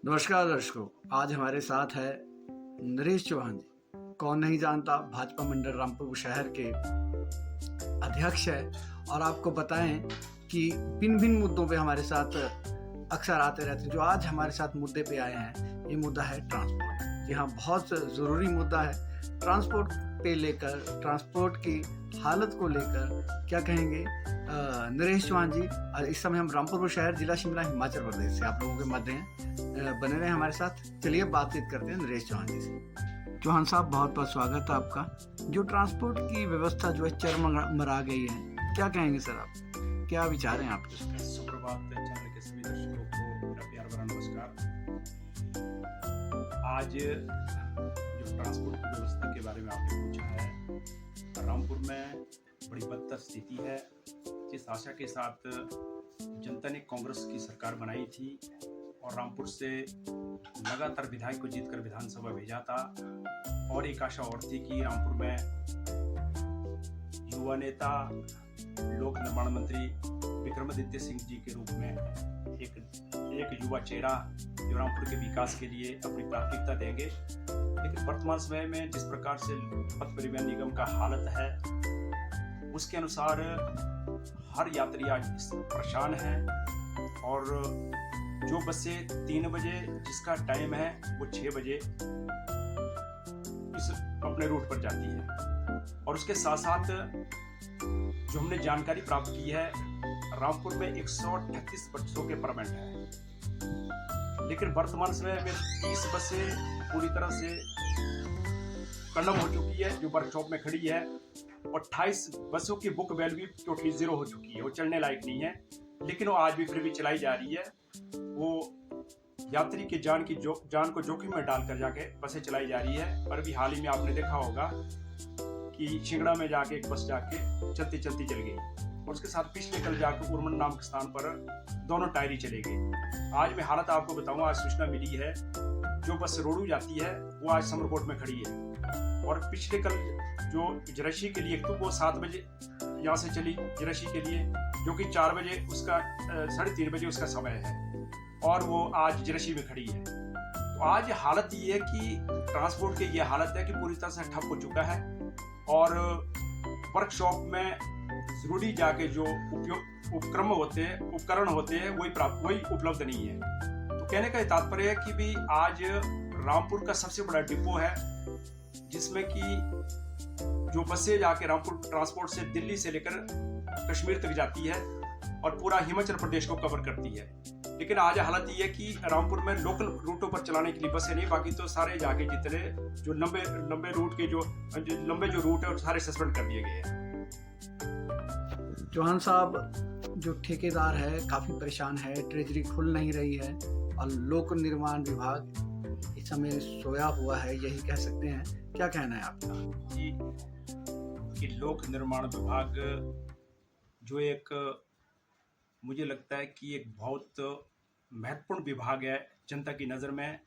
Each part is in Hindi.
नमस्कार दर्शकों, आज हमारे साथ है नरेश चौहान जी। कौन नहीं जानता, भाजपा मंडल रामपुर शहर के अध्यक्ष है और आपको बताएं कि भिन्न भिन्न मुद्दों पे हमारे साथ अक्सर आते रहते हैं। जो आज हमारे साथ मुद्दे पे आए हैं, ये मुद्दा है ट्रांसपोर्ट। जी हाँ, बहुत ज़रूरी मुद्दा है। ट्रांसपोर्ट पे लेकर, ट्रांसपोर्ट की हालत को लेकर क्या कहेंगे नरेश चौहान जी। इस समय हम रामपुर शहर, जिला शिमला, हिमाचल प्रदेश से आप लोगों के मध्य हैं। बने रहे हमारे साथ। चलिए बातचीत करते हैं नरेश चौहान जी से। चौहान साहब, बहुत बहुत स्वागत है आपका। जो ट्रांसपोर्ट की व्यवस्था जो है चरमरा गई है, क्या कहेंगे सर आप? क्या विचार हैं आपके? सुप्रभात चैनल के सभी दर्शकों को मेरा प्यार भरा नमस्कार। आज जो ट्रांसपोर्ट की व्यवस्था के बारे में आपने पूछा है, रामपुर में बड़ी बदतर स्थिति है। जिस आशा के साथ जनता ने कांग्रेस की सरकार बनाई थी और रामपुर से लगातार विधायक को जीतकर विधानसभा भेजा था, और एक आशा और थी कि रामपुर में युवा नेता, लोक निर्माण मंत्री विक्रमादित्य सिंह जी के रूप में एक युवा चेहरा जो रामपुर के विकास के लिए अपनी प्राथमिकता देंगे। लेकिन वर्तमान समय में जिस प्रकार से पथ परिवहन निगम का हालत है, उसके अनुसार हर यात्री आज परेशान है और जो बसें 3 बजे जिसका टाइम है वो 6 बजे इस अपने रूट पर जाती है। और उसके साथ साथ जो हमने जानकारी प्राप्त की है, रामपुर में 138 बसों के परमिट है, लेकिन वर्तमान समय में 30 बसें पूरी तरह से कंडम हो चुकी है जो वर्कशॉप में खड़ी है, और 28 बसों की बुक वैल्यू भी टोटली जीरो हो चुकी है, वो चलने लायक नहीं है। लेकिन वो आज भी फिर भी चलाई जा रही है। वो यात्री के जान को जोखिम में डालकर जाके बसें चलाई जा रही है। पर भी हाल ही में आपने देखा होगा कि शिंगड़ा में जाके एक बस जाके चलती चलती चल गई, और उसके साथ पिछले कल जाकर उर्मन नाम के स्थान पर दोनों टायर ही चले गए। आज मैं हालत आपको बताऊं, आज सूचना मिली है जो बस रोडू जाती है वो आज समरकोट में खड़ी है, और पिछले कल जो जरशी के लिए, तो वो 7 बजे यहाँ से चली जरशी के लिए, जो कि 4 बजे उसका 3:30 बजे उसका समय है, और वो आज जरशी में खड़ी है। तो आज हालत ये है कि ट्रांसपोर्ट की ये हालत है कि पूरी तरह से ठप हो चुका है, और वर्कशॉप में जरूरी जाके जो उपकरण होते हैं वही उपलब्ध नहीं है। तो कहने का तात्पर्य है कि भी आज रामपुर का सबसे बड़ा डिपो है, जिसमें कि जो बसें जाके रामपुर ट्रांसपोर्ट से दिल्ली से लेकर कश्मीर तक जाती है और पूरा हिमाचल प्रदेश को कवर करती है। लेकिन आज हालत ये है कि रामपुर में लोकल रूटों पर चलाने के लिए बसें नहीं, बाकी तो सारे जाके जितने जो लंबे रूट के जो लंबे रूट है वो सारे सस्पेंड कर दिए गए हैं। चौहान साहब, जो ठेकेदार है काफ़ी परेशान है, ट्रेजरी खुल नहीं रही है और लोक निर्माण विभाग इस समय सोया हुआ है, यही कह सकते हैं। क्या कहना है आपका? जी, कि लोक निर्माण विभाग जो एक मुझे लगता है कि एक बहुत महत्वपूर्ण विभाग है जनता की नज़र में।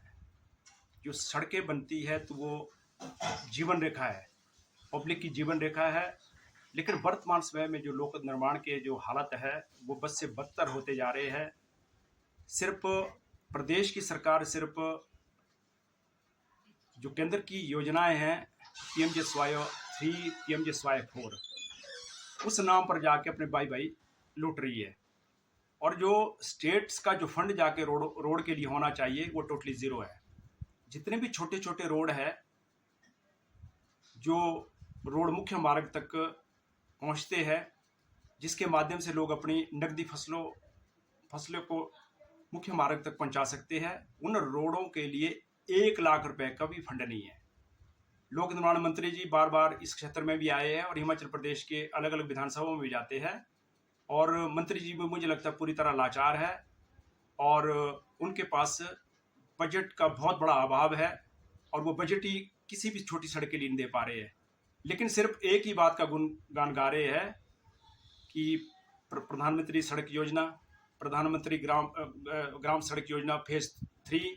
जो सड़कें बनती है तो वो जीवन रेखा है, पब्लिक की जीवन रेखा है। लेकिन वर्तमान समय में जो लोक निर्माण के जो हालत है वो बद से बदतर होते जा रहे हैं। सिर्फ प्रदेश की सरकार सिर्फ जो केंद्र की योजनाएं हैं, PMJSY 3, PMJSY 4, उस नाम पर जाके अपने भाई लूट रही है, और जो स्टेट्स का जो फंड जाके रोड के लिए होना चाहिए वो टोटली ज़ीरो है। जितने भी छोटे छोटे रोड है, जो रोड मुख्य मार्ग तक पहुंचते हैं, जिसके माध्यम से लोग अपनी नकदी फसलों को मुख्य मार्ग तक पहुंचा सकते हैं, उन रोडों के लिए 1 लाख रुपए का भी फंड नहीं है। लोक निर्माण मंत्री जी बार बार इस क्षेत्र में भी आए हैं और हिमाचल प्रदेश के अलग अलग विधानसभाओं में भी जाते हैं, और मंत्री जी भी मुझे लगता है पूरी तरह लाचार है, और उनके पास बजट का बहुत बड़ा अभाव है, और वो बजट ही किसी भी छोटी सड़क के लिए नहीं दे पा रहे हैं। लेकिन सिर्फ एक ही बात का गुणगान गा रहे हैं कि प्रधानमंत्री सड़क योजना, प्रधानमंत्री ग्राम सड़क योजना फेज 3,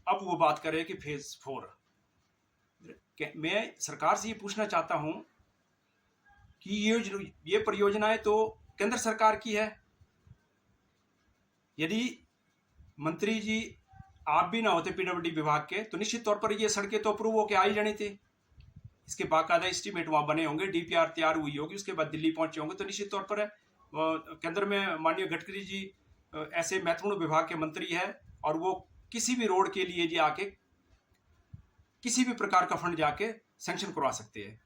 अब वो बात कर रहे हैं कि फेज 4। मैं सरकार से ये पूछना चाहता हूं कि ये परियोजनाएं तो केंद्र सरकार की है। यदि मंत्री जी आप भी ना होते पीडब्ल्यूडी विभाग के तो निश्चित तौर पर ये सड़कें तो अप्रूव होके आ ही जानी थी। इसके बाकायदा एस्टीमेट वहाँ बने होंगे, डीपीआर तैयार हुई होगी, उसके बाद दिल्ली पहुंचे होंगे। तो निश्चित तौर पर केंद्र में माननीय गडकरी जी ऐसे महत्वपूर्ण विभाग के मंत्री है और वो किसी भी रोड के लिए जी आके किसी भी प्रकार का फंड जाके सैंक्शन करवा सकते हैं।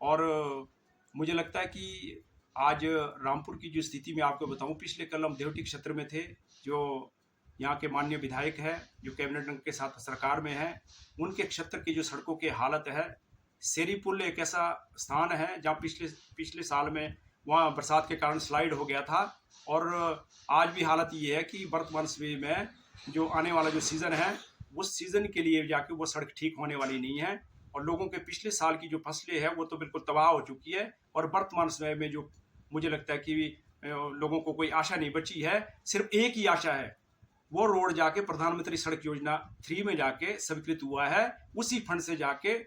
और मुझे लगता है कि आज रामपुर की जो स्थिति मैं आपको बताऊं, पिछले कल हम देवटी क्षेत्र में थे, जो यहाँ के माननीय विधायक है जो कैबिनेट रंग के साथ सरकार में है, उनके क्षेत्र की जो सड़कों की हालत है, सेरी पुल एक ऐसा स्थान है जहाँ पिछले साल में वहाँ बरसात के कारण स्लाइड हो गया था और आज भी हालत ये है कि वर्तमान समय में जो आने वाला जो सीज़न है उस सीज़न के लिए जाके वो सड़क ठीक होने वाली नहीं है और लोगों के पिछले साल की जो फसलें हैं वो तो बिल्कुल तबाह हो चुकी है और वर्तमान समय में जो मुझे लगता है कि लोगों को कोई आशा नहीं बची है। सिर्फ एक ही आशा है, वो रोड जाके प्रधानमंत्री सड़क योजना 3 में जाके स्वीकृत हुआ है, उसी फंड से जाके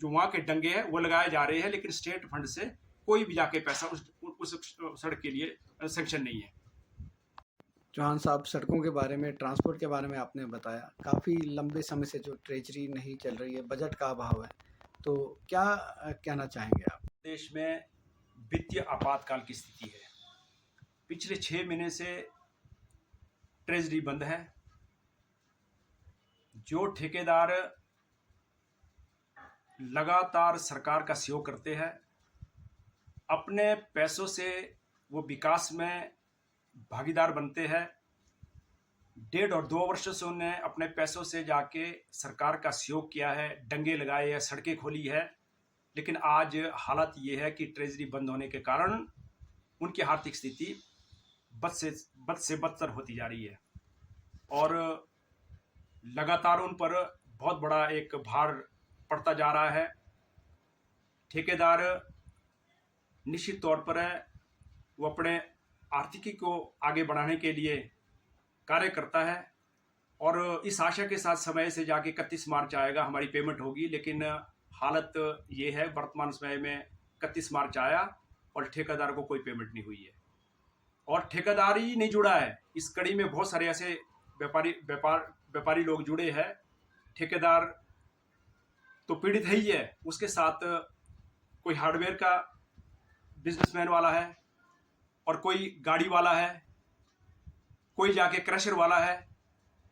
जो वहाँ के डंगे हैं वो लगाए जा रहे हैं, लेकिन स्टेट फंड से कोई भी जाके पैसा उस सड़क के लिए सैंक्शन नहीं है। चौहान साहब, सड़कों के बारे में, ट्रांसपोर्ट के बारे में आपने बताया, काफ़ी लंबे समय से जो ट्रेजरी नहीं चल रही है, बजट का अभाव है, तो क्या कहना चाहेंगे आप? देश में वित्तीय आपातकाल की स्थिति है। पिछले 6 महीने से ट्रेजरी बंद है। जो ठेकेदार लगातार सरकार का सहयोग करते हैं, अपने पैसों से वो विकास में भागीदार बनते हैं। 1.5 और 2 वर्ष से उन्होंने अपने पैसों से जाके सरकार का सहयोग किया है, डंगे लगाए हैं, सड़कें खोली है, लेकिन आज हालत ये है कि ट्रेजरी बंद होने के कारण उनकी आर्थिक स्थिति बद से बदतर होती जा रही है और लगातार उन पर बहुत बड़ा एक भार पड़ता जा रहा है। ठेकेदार निश्चित तौर पर वो अपने आर्थिकी को आगे बढ़ाने के लिए कार्य करता है और इस आशा के साथ समय से जाके 31 मार्च आएगा, हमारी पेमेंट होगी, लेकिन हालत ये है वर्तमान समय में 31 मार्च आया और ठेकेदार को कोई पेमेंट नहीं हुई है और ठेकेदार ही नहीं जुड़ा है। इस कड़ी में बहुत सारे ऐसे व्यापारी लोग जुड़े हैं। ठेकेदार तो पीड़ित है ही है, उसके साथ कोई हार्डवेयर का बिजनेसमैन वाला है और कोई गाड़ी वाला है, कोई जाके क्रशर वाला है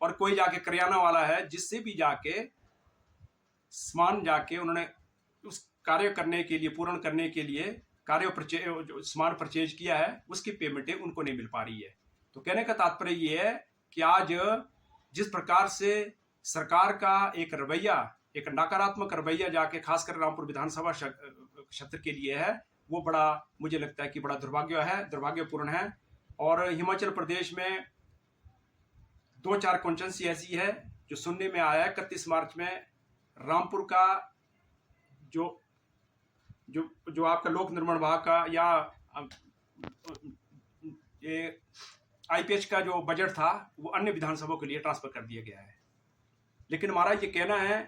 और कोई जाके करियाना वाला है, जिससे भी जाके सामान जाके उन्होंने उस कार्य करने के लिए, पूर्ण करने के लिए जो सामान परचेज किया है उसकी पेमेंटें उनको नहीं मिल पा रही है। तो कहने का तात्पर्य ये है कि आज जिस प्रकार से सरकार का एक रवैया, एक नकारात्मक रवैया जाके खासकर रामपुर विधानसभा क्षेत्र के लिए है, वो बड़ा मुझे लगता है कि बड़ा दुर्भाग्यपूर्ण है। और हिमाचल प्रदेश में 2-4 कॉन्स्टिट्यूंसी ऐसी है जो सुनने में आया है 31 मार्च में रामपुर का जो आपका लोक निर्माण विभाग का या ये आईपीएच का जो बजट था वो अन्य विधानसभाओं के लिए ट्रांसफर कर दिया गया है। लेकिन हमारा ये कहना है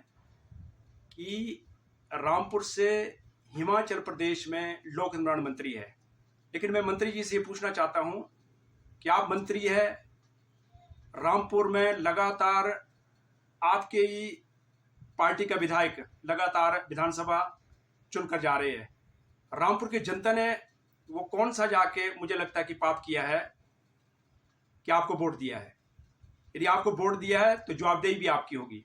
कि रामपुर से हिमाचल प्रदेश में लोक निर्माण मंत्री है, लेकिन मैं मंत्री जी से ये पूछना चाहता हूँ कि आप मंत्री है, रामपुर में लगातार आपके ही पार्टी का विधायक लगातार विधानसभा चुनकर जा रहे हैं। रामपुर की जनता ने वो कौन सा जाके मुझे लगता है कि पाप किया है कि आपको वोट दिया है। यदि आपको वोट दिया है तो जवाबदेही भी आपकी होगी।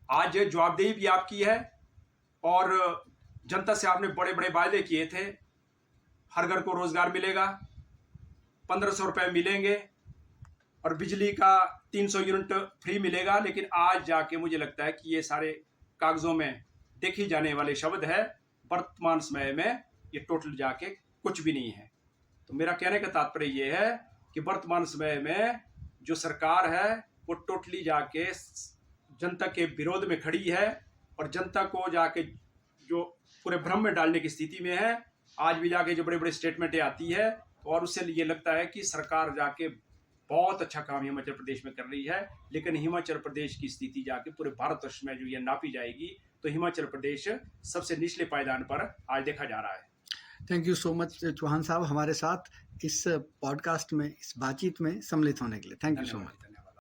आज जवाबदेही भी आपकी है और जनता से आपने बड़े बड़े वायदे किए थे, हर घर को रोजगार मिलेगा, 1500 रुपये मिलेंगे और बिजली का 300 यूनिट फ्री मिलेगा, लेकिन आज जाके मुझे लगता है कि ये सारे कागजों में देखी जाने वाले शब्द है, वर्तमान समय में ये टोटल जाके कुछ भी नहीं है। तो मेरा कहने का तात्पर्य ये है कि वर्तमान समय में जो सरकार है वो टोटली जाके जनता के विरोध में खड़ी है और जनता को जाके जो पूरे भ्रम में डालने की स्थिति में है। आज भी जाके जो बड़े बड़े स्टेटमेंटें आती है और उससे ये लगता है कि सरकार जाके बहुत अच्छा काम हिमाचल प्रदेश में कर रही है, लेकिन हिमाचल प्रदेश की स्थिति जाके पूरे भारतवर्ष में जो ये नापी जाएगी तो हिमाचल प्रदेश सबसे निचले पायदान पर आज देखा जा रहा है। Thank you so much Chauhan साहब, हमारे साथ इस पॉडकास्ट में, इस बातचीत में सम्मिलित होने के लिए। Thank you so much.